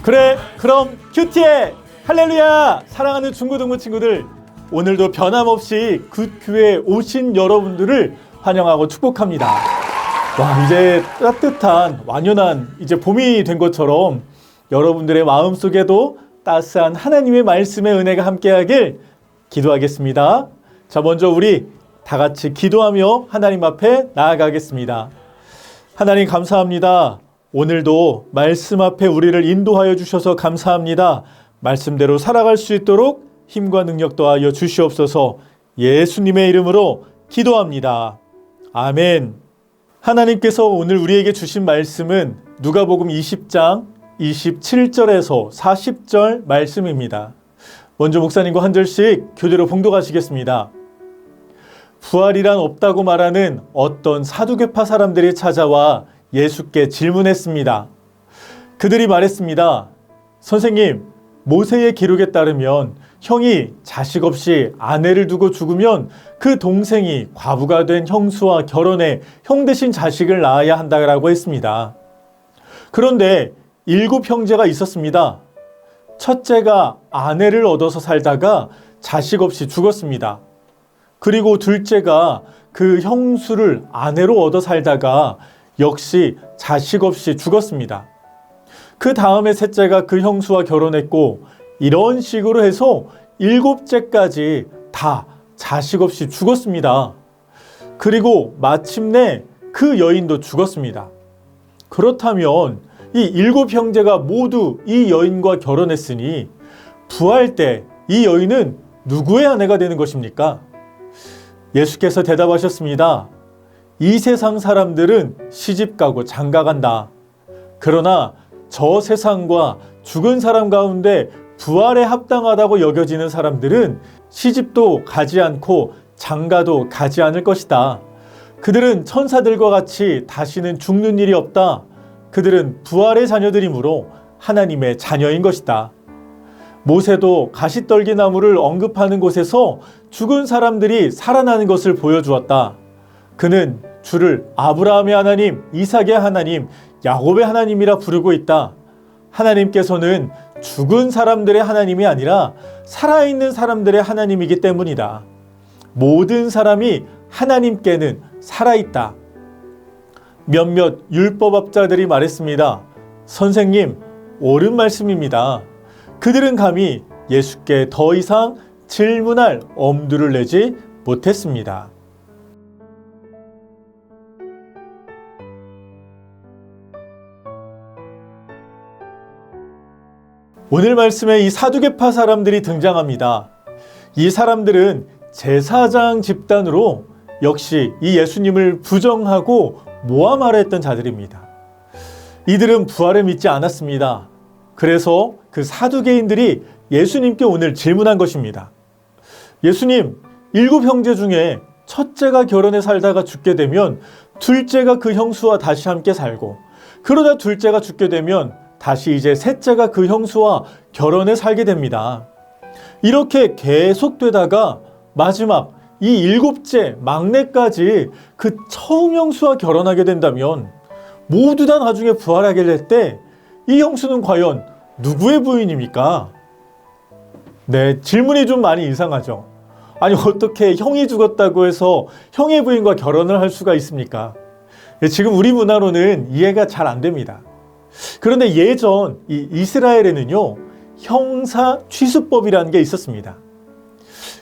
그래, 그럼 큐티해! 할렐루야! 사랑하는 중고등부 친구들, 오늘도 변함없이 굿교회에 오신 여러분들을 환영하고 축복합니다. 와, 이제 따뜻한 완연한 이제 봄이 된 것처럼 여러분들의 마음속에도 따스한 하나님의 말씀의 은혜가 함께하길 기도하겠습니다. 자, 먼저 우리 다 같이 기도하며 하나님 앞에 나아가겠습니다. 하나님 감사합니다. 오늘도 말씀 앞에 우리를 인도하여 주셔서 감사합니다. 말씀대로 살아갈 수 있도록 힘과 능력 더하여 주시옵소서. 예수님의 이름으로 기도합니다. 아멘. 하나님께서 오늘 우리에게 주신 말씀은 누가복음 20장 27절에서 40절 말씀입니다. 먼저 목사님과 한 절씩 교대로 봉독하시겠습니다. 부활이란 없다고 말하는 어떤 사두개파 사람들이 찾아와 예수께 질문했습니다. 그들이 말했습니다. 선생님, 모세의 기록에 따르면 형이 자식 없이 아내를 두고 죽으면 그 동생이 과부가 된 형수와 결혼해 형 대신 자식을 낳아야 한다고 했습니다. 그런데 7 형제가 있었습니다. 첫째가 아내를 얻어서 살다가 자식 없이 죽었습니다. 그리고 둘째가 그 형수를 아내로 얻어 살다가 역시 자식 없이 죽었습니다. 그 다음에 셋째가 그 형수와 결혼했고 이런 식으로 해서 7째까지 다 자식 없이 죽었습니다. 그리고 마침내 그 여인도 죽었습니다. 그렇다면 이 7 형제가 모두 이 여인과 결혼했으니 부활 때 이 여인은 누구의 아내가 되는 것입니까? 예수께서 대답하셨습니다. 이 세상 사람들은 시집가고 장가간다. 그러나 저 세상과 죽은 사람 가운데 부활에 합당하다고 여겨지는 사람들은 시집도 가지 않고 장가도 가지 않을 것이다. 그들은 천사들과 같이 다시는 죽는 일이 없다. 그들은 부활의 자녀들이므로 하나님의 자녀인 것이다. 모세도 가시떨기나무를 언급하는 곳에서 죽은 사람들이 살아나는 것을 보여주었다. 그는 주를 아브라함의 하나님, 이삭의 하나님, 야곱의 하나님이라 부르고 있다. 하나님께서는 죽은 사람들의 하나님이 아니라 살아있는 사람들의 하나님이기 때문이다. 모든 사람이 하나님께는 살아있다. 몇몇 율법학자들이 말했습니다. 선생님, 옳은 말씀입니다. 그들은 감히 예수께 더 이상 질문할 엄두를 내지 못했습니다. 오늘 말씀에 이 사두개파 사람들이 등장합니다. 이 사람들은 제사장 집단으로 역시 이 예수님을 부정하고 모함하려 했던 자들입니다. 이들은 부활을 믿지 않았습니다. 그래서 그 사두개인들이 예수님께 오늘 질문한 것입니다. 예수님, 7 형제 중에 첫째가 결혼해 살다가 죽게 되면 둘째가 그 형수와 다시 함께 살고, 그러다 둘째가 죽게 되면 다시 이제 셋째가 그 형수와 결혼해 살게 됩니다. 이렇게 계속되다가 마지막 이 7째 막내까지 그 처음 형수와 결혼하게 된다면 모두 다 나중에 부활하게 될 때 이 형수는 과연 누구의 부인입니까? 네, 질문이 좀 많이 이상하죠. 아니, 어떻게 형이 죽었다고 해서 형의 부인과 결혼을 할 수가 있습니까? 지금 우리 문화로는 이해가 잘 안 됩니다. 그런데 예전 이 이스라엘에는요, 형사 취수법이라는 게 있었습니다.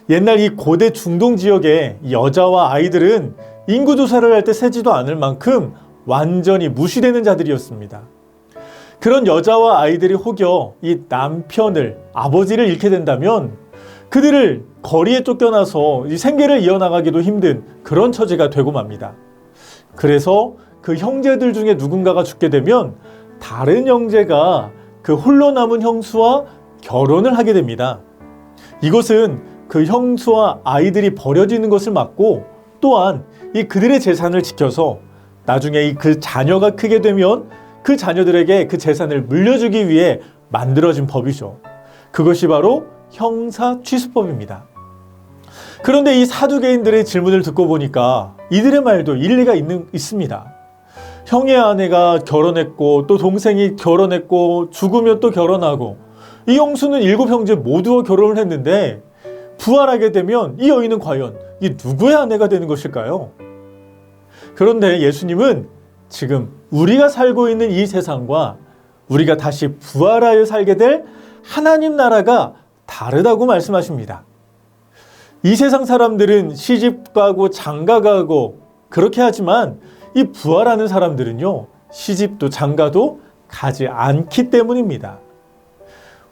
옛날 이 고대 중동 지역의 여자와 아이들은 인구 조사를 할 때 세지도 않을 만큼 완전히 무시되는 자들이었습니다. 그런 여자와 아이들이 혹여 이 남편을, 아버지를 잃게 된다면 그들을 거리에 쫓겨나서 이 생계를 이어나가기도 힘든 그런 처지가 되고 맙니다. 그래서 그 형제들 중에 누군가가 죽게 되면 다른 형제가 그 홀로 남은 형수와 결혼을 하게 됩니다. 이것은 그 형수와 아이들이 버려지는 것을 막고 또한 이 그들의 재산을 지켜서 나중에 이 그 자녀가 크게 되면 그 자녀들에게 그 재산을 물려주기 위해 만들어진 법이죠. 그것이 바로 형사 취수법입니다. 그런데 이 사두개인들의 질문을 듣고 보니까 이들의 말도 일리가 있습니다. 형의 아내가 결혼했고 또 동생이 결혼했고 죽으면 또 결혼하고 이 영수는 7형제 모두와 결혼을 했는데 부활하게 되면 이 여인은 과연 이 누구의 아내가 되는 것일까요? 그런데 예수님은 지금 우리가 살고 있는 이 세상과 우리가 다시 부활하여 살게 될 하나님 나라가 다르다고 말씀하십니다. 이 세상 사람들은 시집가고 장가가고 그렇게 하지만 이 부활하는 사람들은요, 시집도 장가도 가지 않기 때문입니다.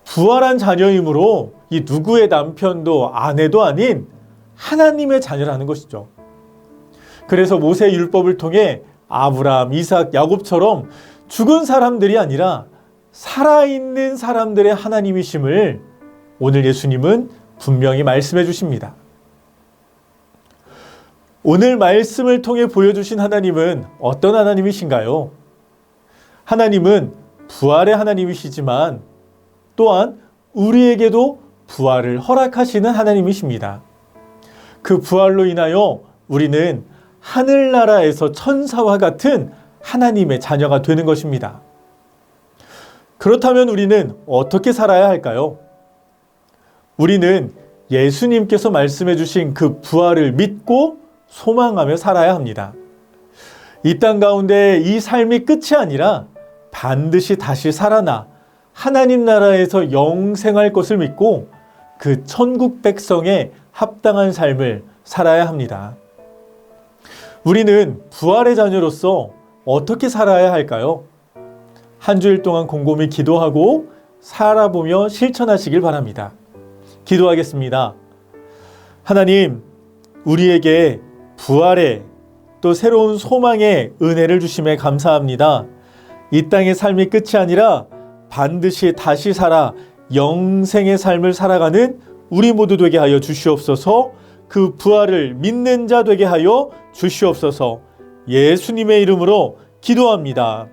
부활한 자녀이므로 이 누구의 남편도 아내도 아닌 하나님의 자녀라는 것이죠. 그래서 모세 율법을 통해 아브라함, 이삭, 야곱처럼 죽은 사람들이 아니라 살아있는 사람들의 하나님이심을 오늘 예수님은 분명히 말씀해 주십니다. 오늘 말씀을 통해 보여주신 하나님은 어떤 하나님이신가요? 하나님은 부활의 하나님이시지만 또한 우리에게도 부활을 허락하시는 하나님이십니다. 그 부활로 인하여 우리는 하늘나라에서 천사와 같은 하나님의 자녀가 되는 것입니다. 그렇다면 우리는 어떻게 살아야 할까요? 우리는 예수님께서 말씀해 주신 그 부활을 믿고 소망하며 살아야 합니다. 이 땅 가운데 이 삶이 끝이 아니라 반드시 다시 살아나 하나님 나라에서 영생할 것을 믿고 그 천국 백성에 합당한 삶을 살아야 합니다. 우리는 부활의 자녀로서 어떻게 살아야 할까요? 한 주일 동안 곰곰이 기도하고 살아보며 실천하시길 바랍니다. 기도하겠습니다. 하나님, 우리에게 부활의 또 새로운 소망의 은혜를 주심에 감사합니다. 이 땅의 삶이 끝이 아니라 반드시 다시 살아 영생의 삶을 살아가는 우리 모두 되게 하여 주시옵소서. 그 부활을 믿는 자 되게 하여 주시옵소서. 예수님의 이름으로 기도합니다.